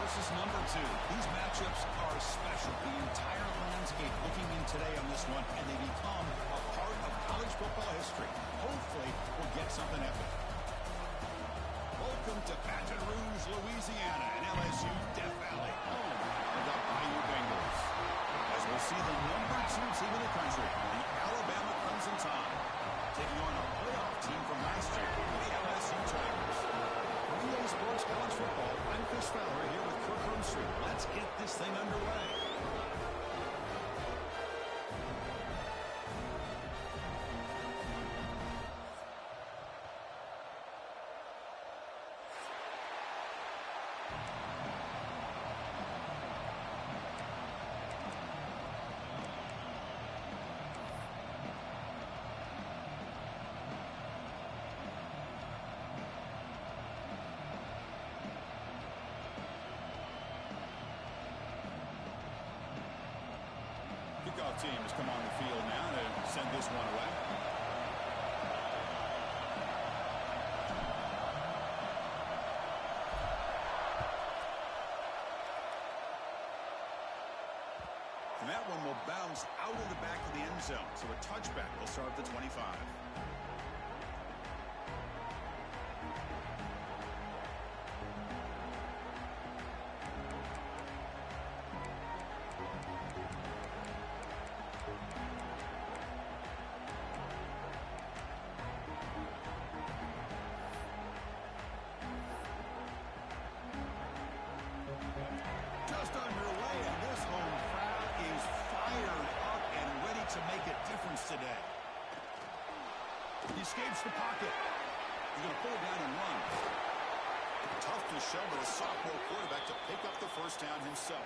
versus number 2. These matchups are special. The entire landscape looking in today on this one, and they become a part of college football history. Hopefully, we'll get something epic. Welcome to Baton Rouge, Louisiana, and LSU Death Valley, home of the Bayou Bengals. As we'll see the number 2 team in the country, the Alabama Crimson Tide, taking on a playoff team from last year, the LSU Tigers. EA Sports College Football, I'm Chris Fowler here with Kirk Rumstreet. Let's get this thing underway. Kickoff team has come on the field now to send this one away. And that one will bounce out of the back of the end zone. So a touchback will start at the 25. Just underway, and this home crowd is fired up and ready to make a difference today. He escapes the pocket. He's going to pull down and run. Tough to show, but a sophomore quarterback to pick up the first down himself.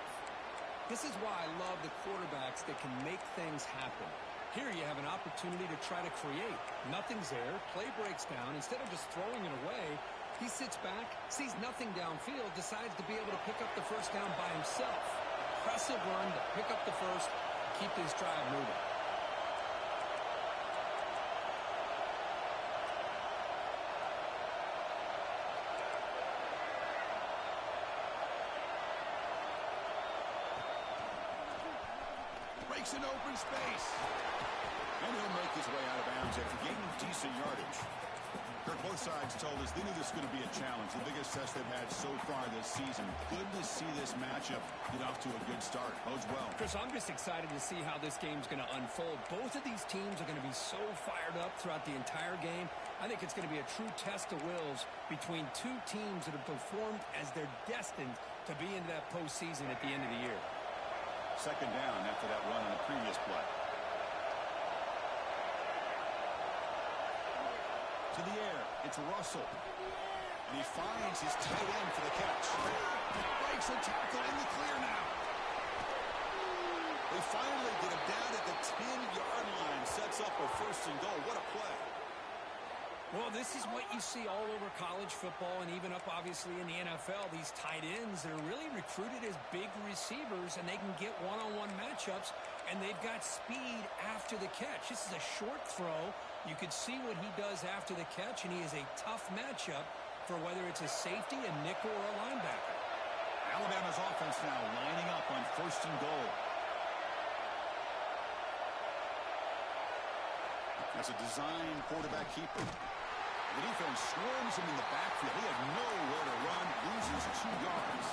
This is why I love the quarterbacks that can make things happen. Here you have an opportunity to try to create. Nothing's there. Play breaks down. Instead of just throwing it away, he sits back, sees nothing downfield, decides to be able to pick up the first down by himself. Impressive run to pick up the first, keep this drive moving. Breaks an open space. And he'll make his way out of bounds after gaining decent yardage. Kirk, both sides told us they knew this was going to be a challenge, the biggest test they've had so far this season. Good to see this matchup get off to a good start. Bodes well. Chris, I'm just excited to see how this game's going to unfold. Both of these teams are going to be so fired up throughout the entire game. I think it's going to be a true test of wills between two teams that have performed as they're destined to be in that postseason at the end of the year. Second down after that run on the previous play. To the air, it's Russell. And he finds his tight end for the catch. Breaks a tackle in the clear now. They finally get him down at the 10-yard line. Sets up a first and goal. What a play. Well, this is what you see all over college football and even up, obviously, in the NFL. These tight ends that are really recruited as big receivers, and they can get one-on-one matchups, and they've got speed after the catch. This is a short throw. You could see what he does after the catch, and he is a tough matchup for whether it's a safety, a nickel, or a linebacker. Alabama's offense now lining up on first and goal. That's a design quarterback keeper. The defense swarms him in the backfield. He had nowhere to run, loses 2 yards.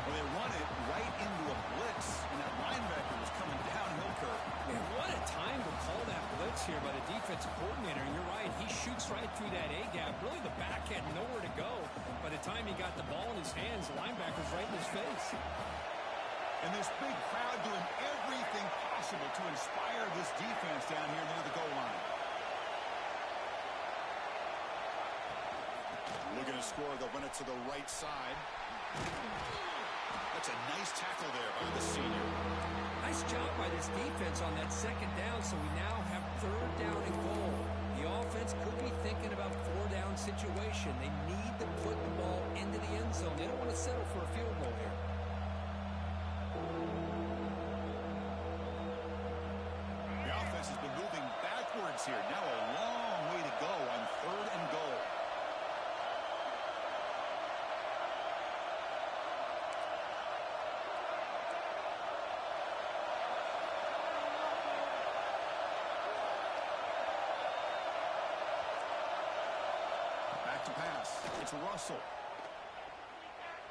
Well, they run it right into a blitz, and that linebacker was coming downhill curve. Man, what a time to call that blitz here by the defensive coordinator. And you're right, he shoots right through that A-gap. Really, the back had nowhere to go. By the time he got the ball in his hands, the linebacker's right in his face. And this big crowd doing everything possible to inspire this defense down here near the goal line. Looking to score, they'll run it to the right side. That's a nice tackle there by the senior. Nice job by this defense on that second down, so we now have third down and goal. The offense could be thinking about 4-down situation. They need to put the ball into the end zone. They don't want to settle for a field goal here. The offense has been moving backwards here. Now a long way to go on third and goal. to pass. It's Russell.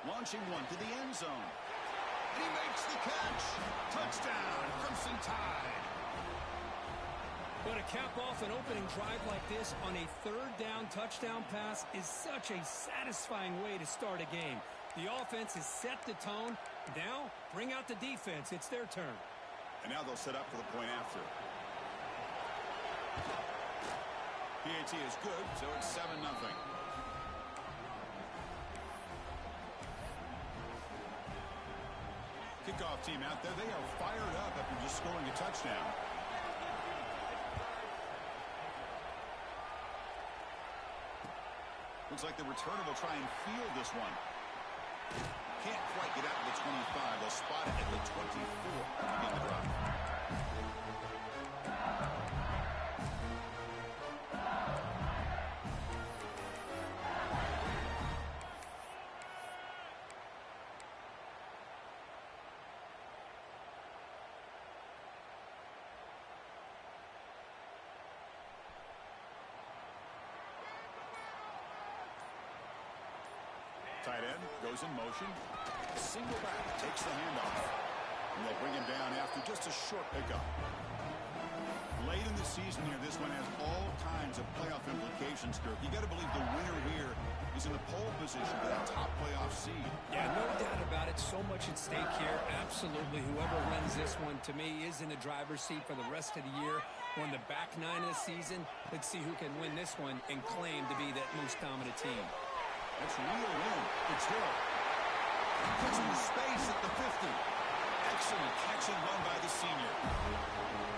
Launching one to the end zone. And he makes the catch. Touchdown, Crimson Tide. But to cap off an opening drive like this on a third down touchdown pass is such a satisfying way to start a game. The offense has set the tone. Now, bring out the defense. It's their turn. And now they'll set up for the point after. PAT is good, so it's 7-0. Kickoff team out there. They are fired up after just scoring a touchdown. Looks like the returner will try and field this one. Can't quite get out to the 25. They'll spot it at the 24 to begin the drive. Tight end goes in motion. Single back takes the handoff. And they'll bring him down after just a short pickup. Late in the season here, this one has all kinds of playoff implications, Kirk. You got to believe the winner here is in the pole position for that top playoff seed. Yeah, no doubt about it. So much at stake here. Absolutely. Whoever wins this one, to me, is in the driver's seat for the rest of the year. We're in the back nine of the season. Let's see who can win this one and claim to be that most dominant team. That's real in. It's Hill. Puts him in space at the 50. Excellent catch and run by the senior.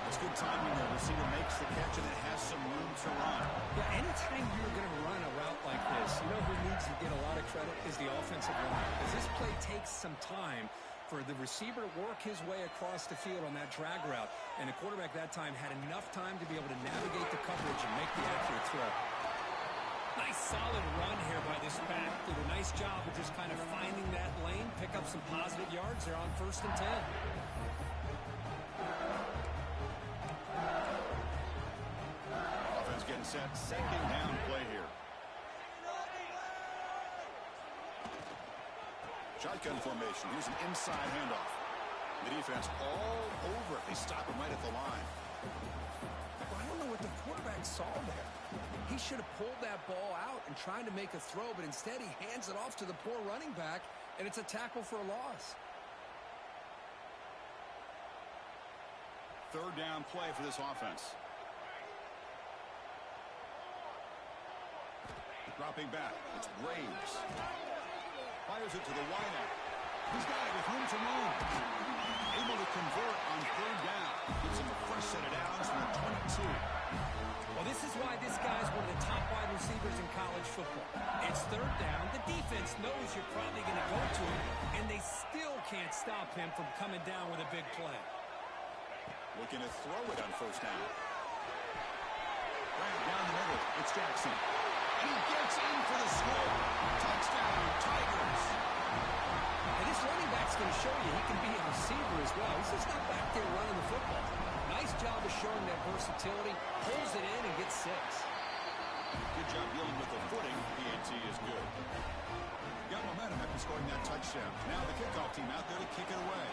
It's good timing there. Receiver makes the catch and it has some room to run. Yeah, anytime you're going to run a route like this, you know who needs to get a lot of credit is the offensive line. Because this play takes some time for the receiver to work his way across the field on that drag route. And the quarterback that time had enough time to be able to navigate the coverage and make the accurate throw. Nice solid run here by this back. Did a nice job of just kind of finding that lane, pick up some positive yards. They're on 1st and 10. Offense getting set. Second down play here. Shotgun formation. Here's an inside handoff. The defense all over it. They stop him right at the line. I don't know what the quarterback saw there. He should have pulled that ball out and tried to make a throw, but instead he hands it off to the poor running back, and it's a tackle for a loss. Third down play for this offense. Dropping back. It's Graves. Fires it to the wideout. He's got it with room to move. Able to convert on third down. Gives him a fresh set of downs from the 22. Well, this is why this guy's one of the top wide receivers in college football. It's third down. The defense knows you're probably going to go to him, and they still can't stop him from coming down with a big play. Looking to throw it on first down. Right down the middle. It's Jackson. And he gets in for the score. Touchdown, Tigers. And this running back's going to show you he can be a receiver as well. He's just not back there running the football. Nice job of showing that versatility. Pulls it in and gets 6. Good job dealing with the footing. PAT is good. Got momentum after scoring that touchdown. Now the kickoff team out there to kick it away.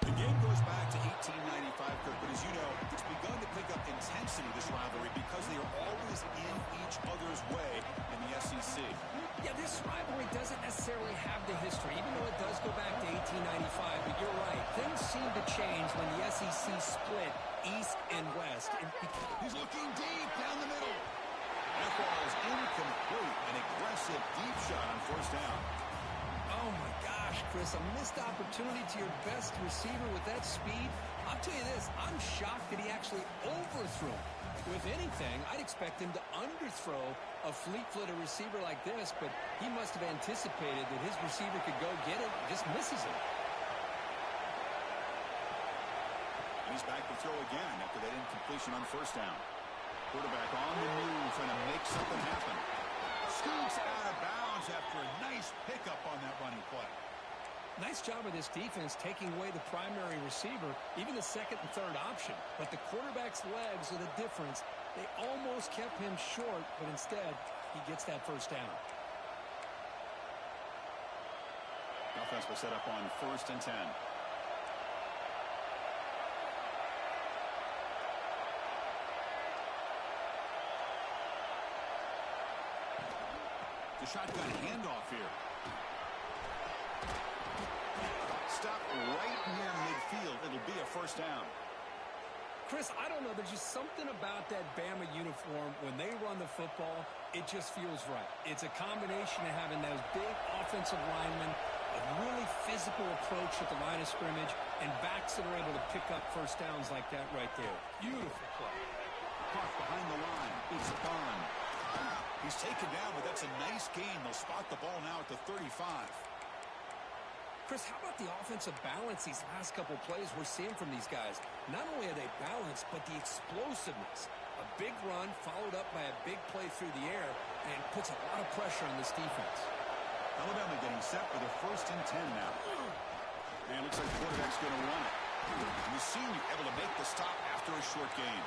The game goes back to 1895, Kirk, but as you know, it's begun to pick up intensity, this rivalry, because they are always in each other's way in the SEC. Yeah, this rivalry doesn't necessarily have the history, even though it does go back to 1895, but you're right. Things seem to change when the SEC split east and west. He's looking deep down the middle. That ball is incomplete. An aggressive deep shot on first down. Oh, my gosh, Chris, a missed opportunity to your best receiver with that speed. I'll tell you this, I'm shocked that he actually overthrew. With anything, I'd expect him to underthrow a fleet-footed receiver like this, but he must have anticipated that his receiver could go get it, just misses it. And he's back to throw again after that incompletion on first down. Quarterback on the move, trying to make something happen. Scoots out of bounds after a nice pickup on that running play. Nice job of this defense taking away the primary receiver, even the second and third option. But the quarterback's legs are the difference. They almost kept him short, but instead, he gets that first down. The offense will set up on 1st and 10. The shotgun handoff here. Stop right near midfield. It'll be a first down. Chris, I don't know. There's just something about that Bama uniform. When they run the football, it just feels right. It's a combination of having those big offensive linemen, a really physical approach at the line of scrimmage, and backs that are able to pick up first downs like that right there. Beautiful play. Caught behind the line. It's Bond. He's taken down, but that's a nice gain. They'll spot the ball now at the 35. Chris, how about the offensive balance these last couple plays we're seeing from these guys? Not only are they balanced, but the explosiveness. A big run followed up by a big play through the air, and puts a lot of pressure on this defense. Alabama getting set for the 1st and 10 now. And it looks like the quarterback's going to run it. And the senior able to make the stop after a short gain.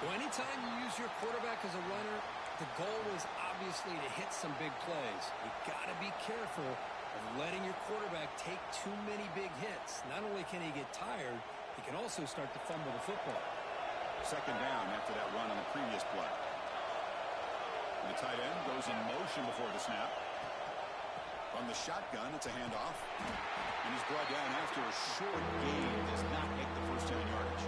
Well, anytime you use your quarterback as a runner, the goal is obviously to hit some big plays. You've got to be careful of letting your quarterback take too many big hits. Not only can he get tired, he can also start to fumble the football. 2nd down after that run on the previous play. And the tight end goes in motion before the snap. From the shotgun, it's a handoff. And he's brought down after a short gain. Does not make the first 10 yardage.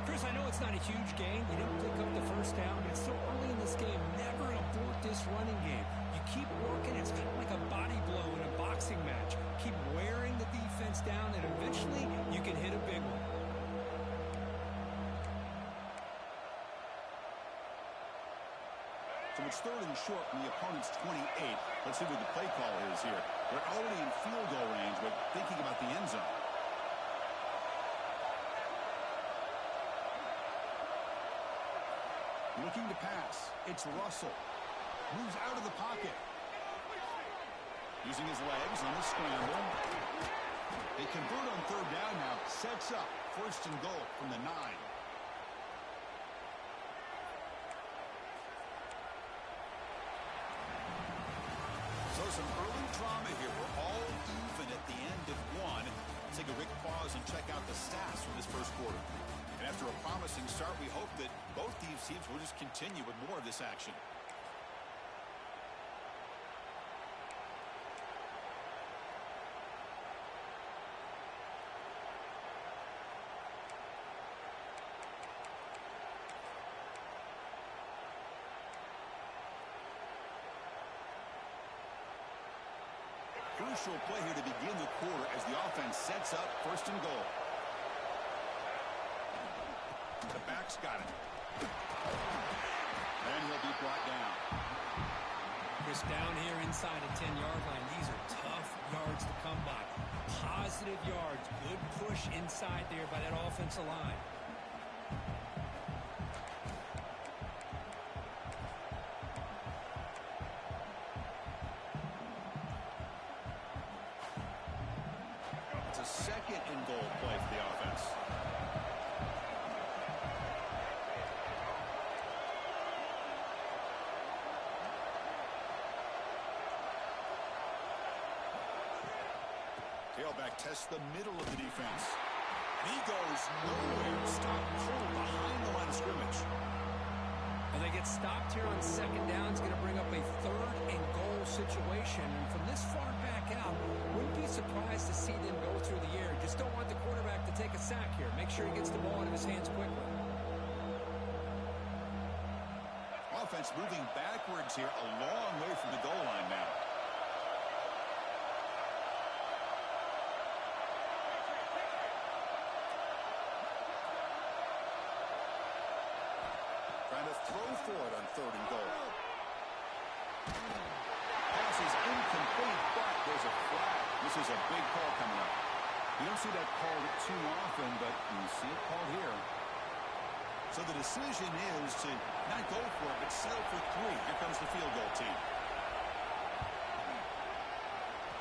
Chris, I know it's not a huge gain. You didn't pick up the first down, but it's still early in this game. Never abort this running game. You keep working. It's kind of like a body blow in a boxing match. Keep wearing the defense down, and eventually you can hit a big one. So it's 3rd and short from the opponent's 28. Let's see what the play call is here. They're already in field goal range, but thinking about the end zone. Looking to pass. It's Russell. Moves out of the pocket. Using his legs on the scramble. They convert on 3rd down now. Sets up 1st and goal from the 9. So some early drama here. We're all even at the end of one. Let's take a quick pause and check out the stats from this first quarter. And after a promising start, we hope that both these teams will just continue with more of this action. Crucial play here to begin the quarter as the offense sets up 1st and goal. The back's got it. And he'll be brought down. Chris, down here inside a 10-yard line, these are tough yards to come by. Positive yards. Good push inside there by that offensive line. It's a 2nd and goal play for the offense. Tailback tests the middle of the defense. And he goes nowhere. Stop cold behind the line of scrimmage. Well, they get stopped here on 2nd down. It's going to bring up a 3rd and goal situation. And from this far back out, wouldn't be surprised to see them go through the air. Just don't want the quarterback to take a sack here. Make sure he gets the ball out of his hands quickly. Offense moving backwards here, a long way from the goal line now. Trying to throw for it on 3rd and goal. Pass is incomplete, but there's a flag. This is a big call coming up. You don't see that called too often, but you see it called here. So the decision is to not go for it, but settle for 3. Here comes the field goal team.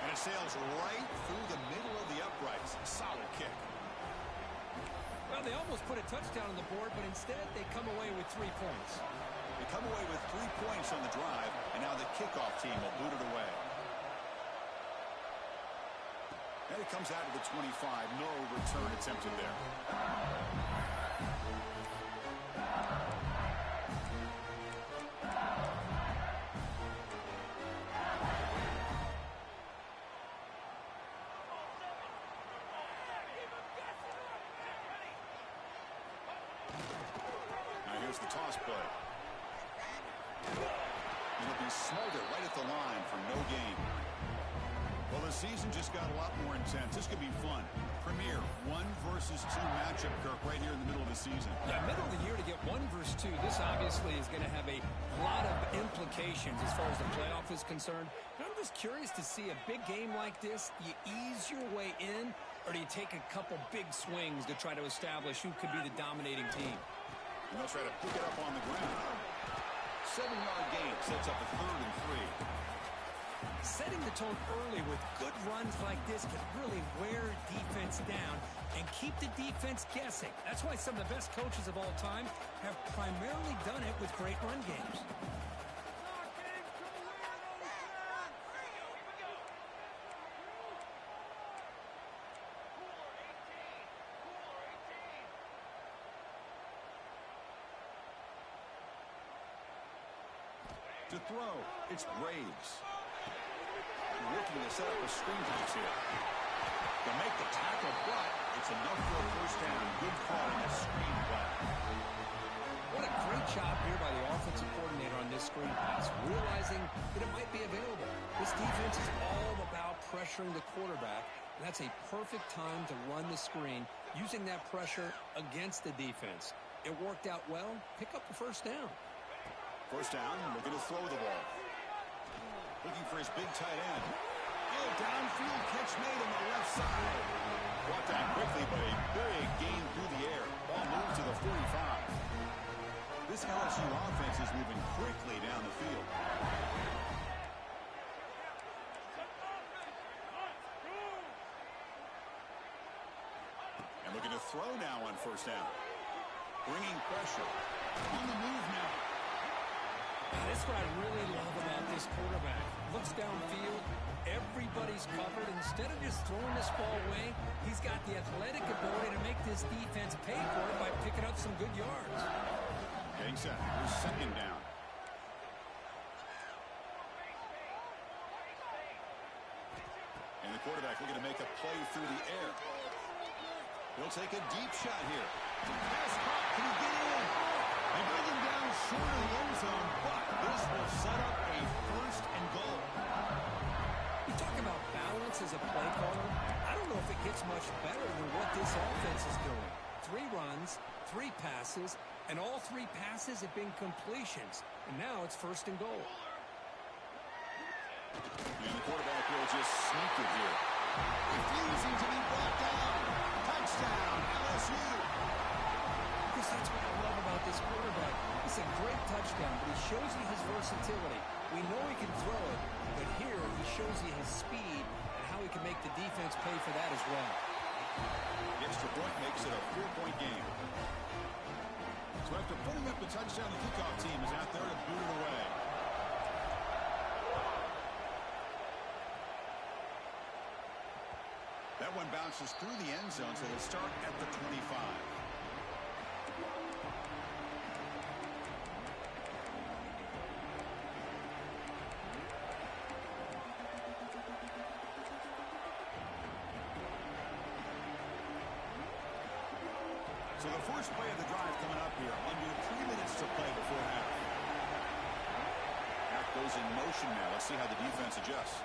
And it sails right through the middle of the uprights. Solid kick. Well, they almost put a touchdown on the board, but instead they come away with 3 points. They come away with 3 points on the drive, and now the kickoff team will boot it away. And it comes out of the 25. No return attempted there. Now here's the toss play. It'll be smothered right at the line for no gain. Well, the season just got a lot more intense. This could be fun. Premier 1 versus 2 matchup, Kirk, right here in the middle of the season. Yeah, middle of the year to get 1 versus 2. This obviously is going to have a lot of implications as far as the playoff is concerned. And I'm just curious to see a big game like this. Do you ease your way in, or do you take a couple big swings to try to establish who could be the dominating team? And they'll try to pick it up on the ground. 7-yard gain sets up a 3rd and 3. Setting the tone early with good runs like this can really wear defense down and keep the defense guessing. That's why some of the best coaches of all time have primarily done it with great run games. To throw, it's Braves. Looking to set up a screen pass here. To make the tackle, but it's enough for a first down. Good call on the screen play. What a great job here by the offensive coordinator on this screen pass, realizing that it might be available. This defense is all about pressuring the quarterback, and that's a perfect time to run the screen, using that pressure against the defense. It worked out well. Pick up the first down. First down, looking to throw the ball. Looking for his big tight end. Oh, downfield catch made on the left side. Brought down quickly, but a big gain through the air. Ball moved to the 45. This LSU offense is moving quickly down the field. And looking to throw now on first down. Bringing pressure. On the move now. That's what I really love about this quarterback. Looks downfield, everybody's covered. Instead of just throwing this ball away, he's got the athletic ability to make this defense pay for it by picking up some good yards. Getting set. Here's second down. And the quarterback looking to make a play through the air. He'll take a deep shot here. Pass caught. Can he get in? They bring him down short of the end zone, but this will set up a first and goal. You talk about balance as a play caller. I don't know if it gets much better than what this offense is doing. 3 runs, 3 passes, and all 3 passes have been completions. And now it's first and goal. And the quarterback will just sneak it here. Refusing to be brought down. Touchdown, LSU. Because that's what I love about this quarterback. It's a great touchdown, but he shows you his versatility. We know he can throw it, but here he shows you his speed and how he can make the defense pay for that as well. The extra point makes it a 4-point game. So after putting up the touchdown, the kickoff team is out there to boot it away. That one bounces through the end zone, so they'll start at the 25. So the first play of the drive coming up here. Under 3 minutes to play before half. Half goes in motion now. Let's see how the defense adjusts.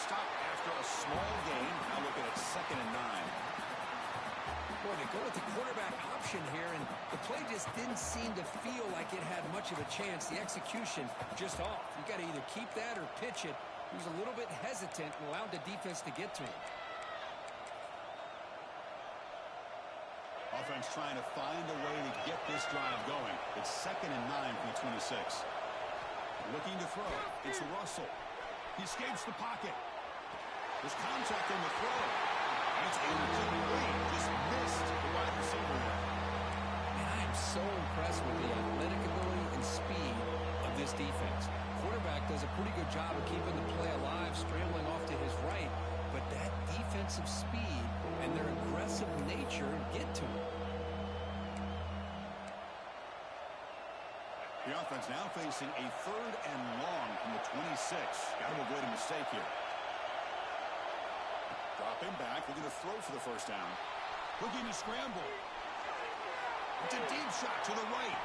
Stop after a small gain. Now looking at 2nd and 9. Boy, they go with the quarterback option here, and the play just didn't seem to feel like it had much of a chance. The execution just off. You got to either keep that or pitch it. He was a little bit hesitant and allowed the defense to get to him. Offense trying to find a way to get this drive going. It's 2nd and 9 from the 26. Looking to throw. It's Russell. He escapes the pocket. There's contact on the throw. And it's incomplete. Just missed the wide receiver there. And I am so impressed with the athletic ability and speed of this defense. Quarterback does a pretty good job of keeping the play alive, scrambling off to his right. But that defensive speed and their aggressive nature get to him. The offense now facing a 3rd and long from the 26. Got to avoid a mistake here. Dropping back, looking to throw for the first down. Looking to scramble. It's a deep shot to the right.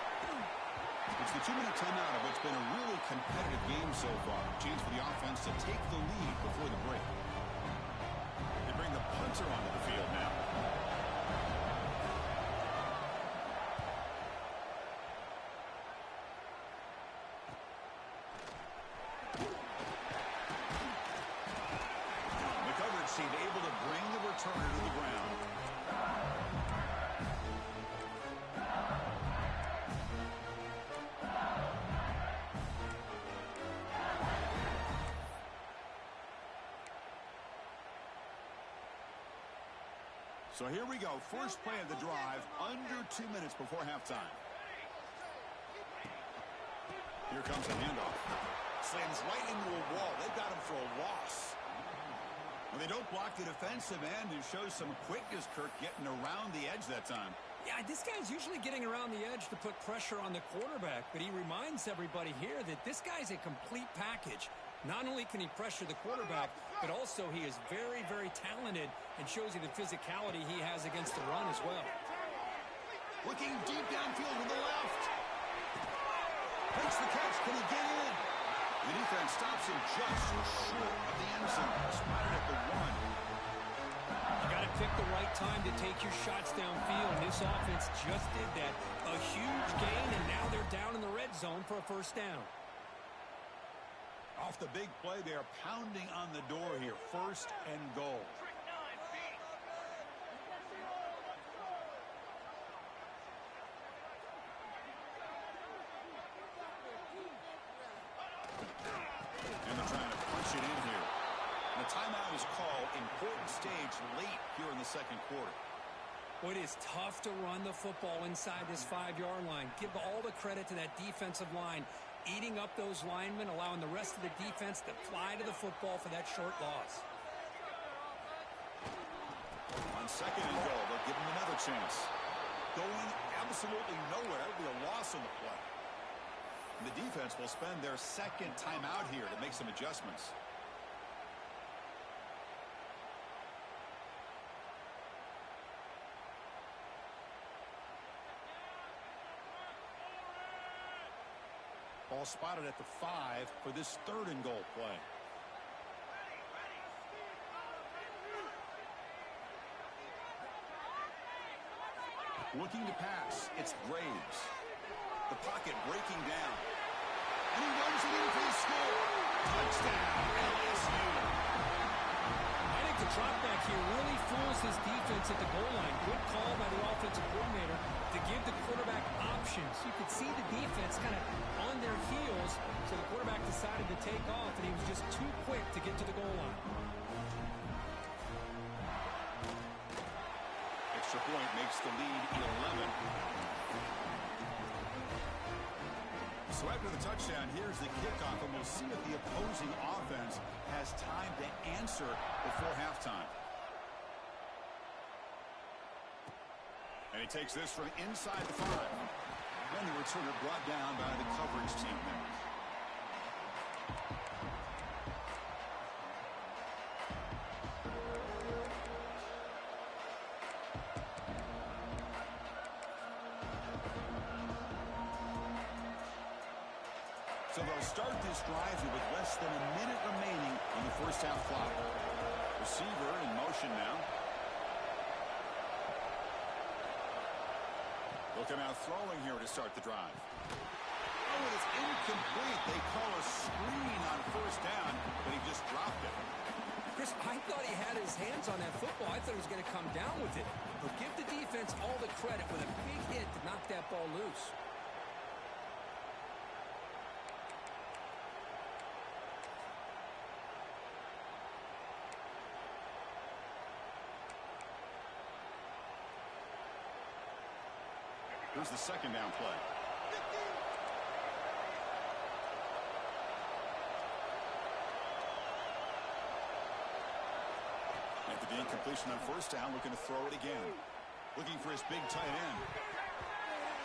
It's the 2-minute timeout of what's been a really competitive game so far. Chance for the offense to take the lead before the break. They bring the punter onto the field now. The coverage team able to bring the returner to the ground. So here we go. First play of the drive, under 2 minutes before halftime. Here comes a handoff. Slams right into a wall. They've got him for a loss. Well, they don't block the defensive end and shows some quickness, Kirk, getting around the edge that time. Yeah, this guy's usually getting around the edge to put pressure on the quarterback, but he reminds everybody here that this guy's a complete package. Not only can he pressure the quarterback, but also he is very, very talented and shows you the physicality he has against the run as well. Looking deep downfield to the left. Makes the catch. Can he get in? The defense stops him just short of the end zone. Spotted at the 1. You got to pick the right time to take your shots downfield. This offense just did that. A huge gain, and now they're down in the red zone for a first down. Off the big play, they are pounding on the door here. 1st and goal. And they're trying to punch it in here. And the timeout is called. Important stage late here in the second quarter. Well, it is tough to run the football inside this 5-yard line. Give all the credit to that defensive line. Eating up those linemen, allowing the rest of the defense to fly to the football for that short loss. On 2nd and goal, they'll give him another chance. Going absolutely nowhere. It'll be a loss on the play. And the defense will spend their 2nd timeout here to make some adjustments. Ball spotted at the 5 for this 3rd and goal play. Looking to pass. It's Graves. The pocket breaking down. And he runs it in for the score. Touchdown, LSU. I think the drop back here really fools his defense at the goal line. Good call by the offensive coordinator to give the quarterback options. You could see the defense kind of on their heels, so the quarterback decided to take off, and he was just too quick to get to the goal line. Extra point makes the lead 11. So after the touchdown, here's the kickoff, and we'll see if the opposing offense has time to answer before halftime. And he takes this from inside the 5. And the returner brought down by the coverage team there. So they'll start this drive here with less than a minute remaining on the first half clock. Receiver in motion now. They'll come out throwing here to start the drive. Oh, and it's incomplete. They call a screen on first down, but he just dropped it. Chris, I thought he had his hands on that football. I thought he was going to come down with it. But give the defense all the credit with a big hit to knock that ball loose. Here's the second down play. After the incompletion on first down, looking to throw it again. Looking for his big tight end.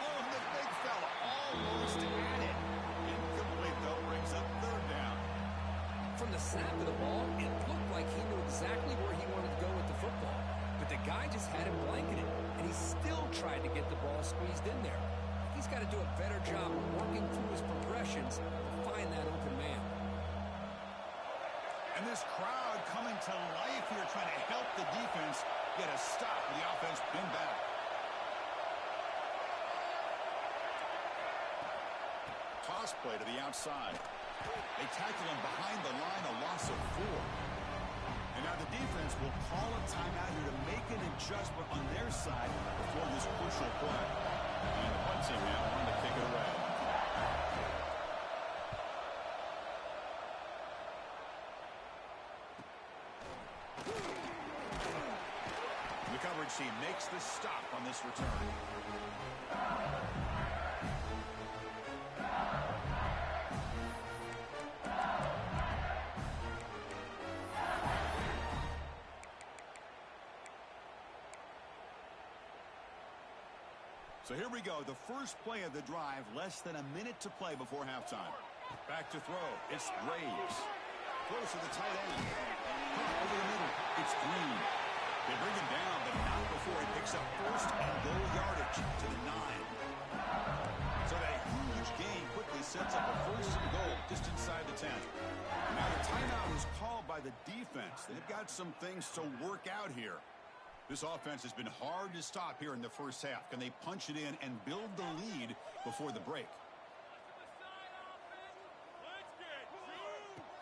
Oh, the big fella almost had it. Incomplete, though, brings up third down. From the snap of the ball, it looked like he knew exactly where he wanted to go with the football. But the guy just had him blanketed, and he still tried to get the ball squeezed in there. He's got to do a better job of working through his progressions to find that open man. And this crowd coming to life here, trying to help the defense get a stop with the offense pinned back. Toss play to the outside. They tackle him behind the line, a loss of 4. And now the defense will call a timeout here to make an adjustment on their side before this crucial play. And Hudson now on to kick it away. The coverage team makes the stop on this return. So here we go, the first play of the drive, less than a minute to play before halftime. Back to throw, it's Graves. Close to the tight end. Over the middle, it's Green. They bring him down, but not before he picks up first and goal yardage to the 9. So that huge gain quickly sets up a first and goal just inside the 10. Now the timeout is called by the defense. They've got some things to work out here. This offense has been hard to stop here in the first half. Can they punch it in and build the lead before the break?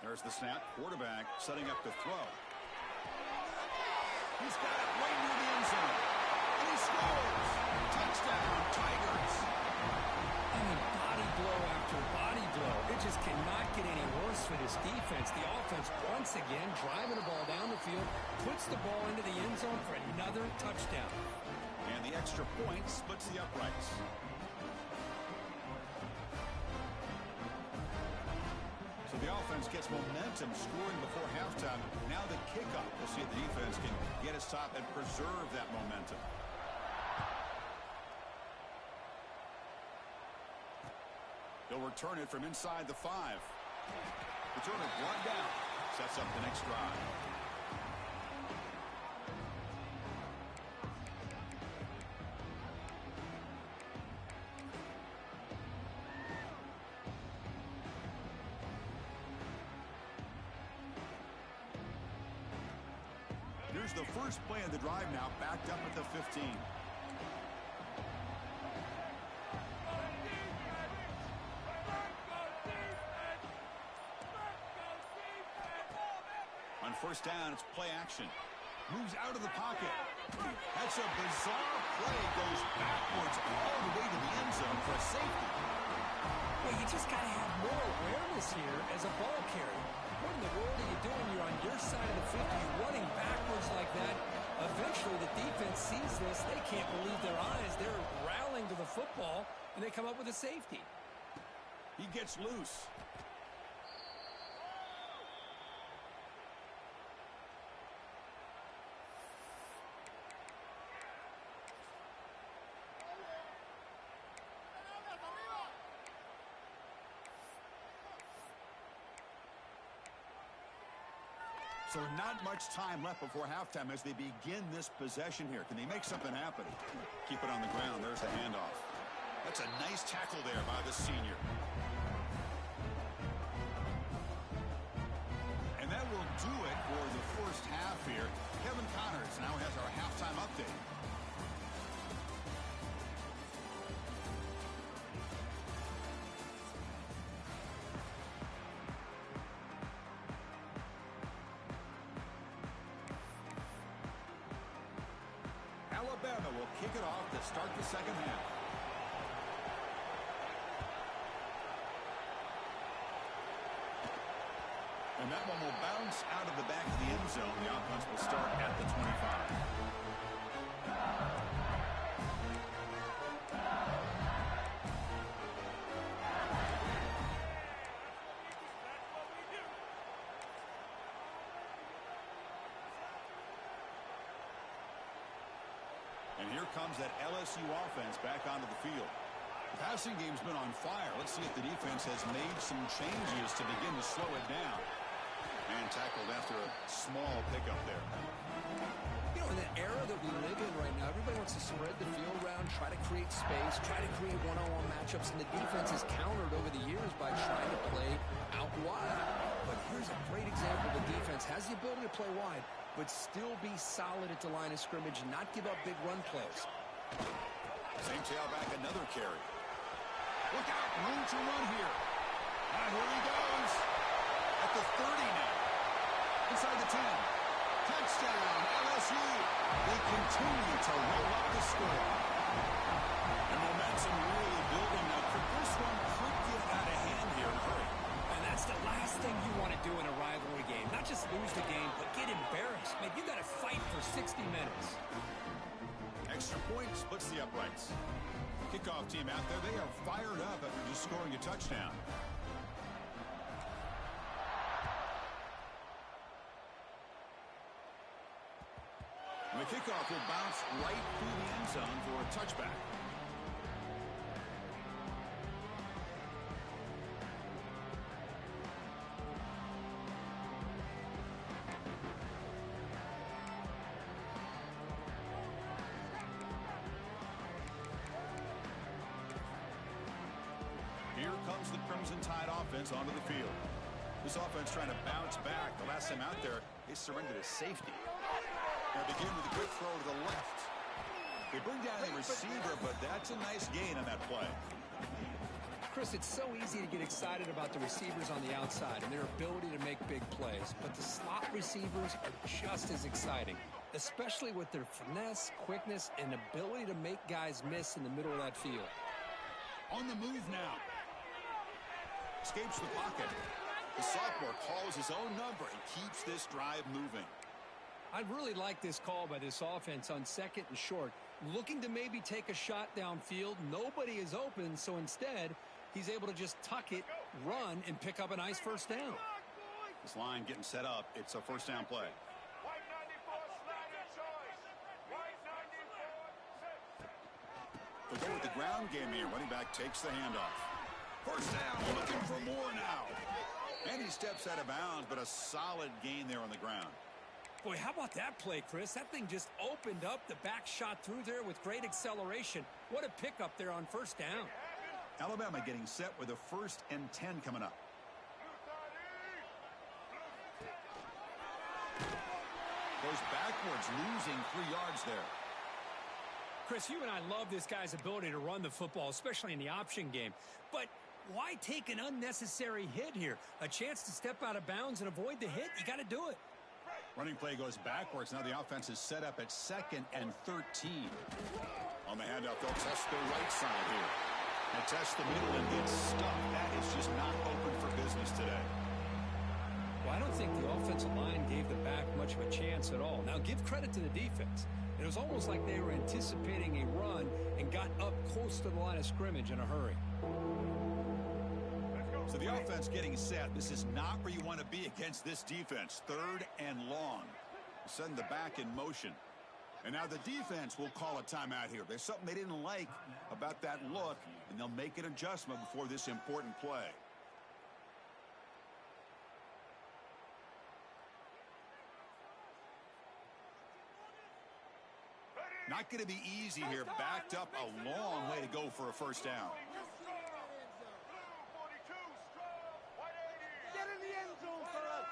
There's the snap. Quarterback setting up to throw. He's got it right near the end zone. And he scores. Touchdown, Tigers. I mean, body blow after body blow. It just cannot get any worse for this defense. The offense, once again, driving the ball down the field, puts the ball into the end zone for another touchdown. And the extra point splits the uprights. So the offense gets momentum scoring before halftime. Now the kickoff. We'll see if the defense can get a stop and preserve that momentum. They'll return it from inside the 5. Returner brought down. Sets up the next drive. Here's the first play of the drive now, backed up at the 15. On first down, it's play action. Moves out of the pocket. That's a bizarre play. Goes backwards all the way to the end zone for a safety. Well, you just got to have more awareness here as a ball carrier. What in the world are you doing? You're on your side of the 50, running backwards like that. Eventually, the defense sees this. They can't believe their eyes. They're rallying to the football, and they come up with a safety. He gets loose. So not much time left before halftime as they begin this possession here. Can they make something happen? Keep it on the ground. There's the handoff. That's a nice tackle there by the senior. And that will do it for the first half here. Kevin Connors now has our halftime update. Alabama will kick it off to start the second half. And that one will bounce out of the back of the end zone. The offense will start at the 25. Here comes that LSU offense back onto the field. The passing game's been on fire. Let's see if the defense has made some changes to begin to slow it down. And tackled after a small pickup there. You know, in the era that we live in right now, everybody wants to spread the field around, try to create space, try to create one-on-one matchups, and the defense has countered over the years by trying to play out wide. But here's a great example. The defense has the ability to play wide, but still be solid at the line of scrimmage and not give up big run plays. Same tailback, another carry. Look out, room to run here. And here he goes. At the 30 now. Inside the 10. Touchdown, LSU. They continue to roll up the score. And momentum really building now. This one could get out of hand here in a hurry. And that's the last thing you want to do in a rivalry game. Not just lose the game, but get embarrassed. Man, you got to fight for 60 minutes. Extra point splits the uprights. Kickoff team out there, they are fired up after just scoring a touchdown. And the kickoff will bounce right through the end zone for a touchback. Here comes the Crimson Tide offense onto the field. This offense trying to bounce back. The last time out there, they surrendered a safety. They begin with a quick throw to the left. They bring down a receiver, but that's a nice gain on that play. Chris, it's so easy to get excited about the receivers on the outside and their ability to make big plays, but the slot receivers are just as exciting, especially with their finesse, quickness, and ability to make guys miss in the middle of that field. On the move now. Escapes the pocket. The sophomore calls his own number and keeps this drive moving. I really like this call by this offense on second and short. Looking to maybe take a shot downfield. Nobody is open, so instead, he's able to just tuck it, run, and pick up a nice first down. This line getting set up. It's a first down play. They'll go with the ground game here. Running back takes the handoff. First down, looking for more now. And he steps out of bounds, but a solid gain there on the ground. Boy, how about that play, Chris? That thing just opened up. The back shot through there with great acceleration. What a pickup there on first down. Alabama getting set with a 1st and 10 coming up. Goes backwards, losing 3 yards there. Chris, you and I love this guy's ability to run the football, especially in the option game. But why take an unnecessary hit here? A chance to step out of bounds and avoid the hit? You got to do it. Running play goes backwards. Now the offense is set up at 2nd and 13. On the handoff, they'll test the right side here. They test the middle and get stuck. That is just not open for business today. Well, I don't think the offensive line gave the back much of a chance at all. Now, give credit to the defense. It was almost like they were anticipating a run and got up close to the line of scrimmage in a hurry. So the offense getting set. This is not where you want to be against this defense. 3rd and long. Send the back in motion. And now the defense will call a timeout here. There's something they didn't like about that look, and they'll make an adjustment before this important play. Not going to be easy here. Backed up a long way to go for a first down. Get in the end zone for us.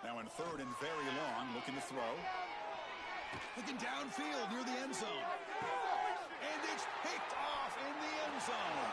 Now in 3rd and very long, looking to throw. Looking downfield near the end zone. And it's picked off in the end zone.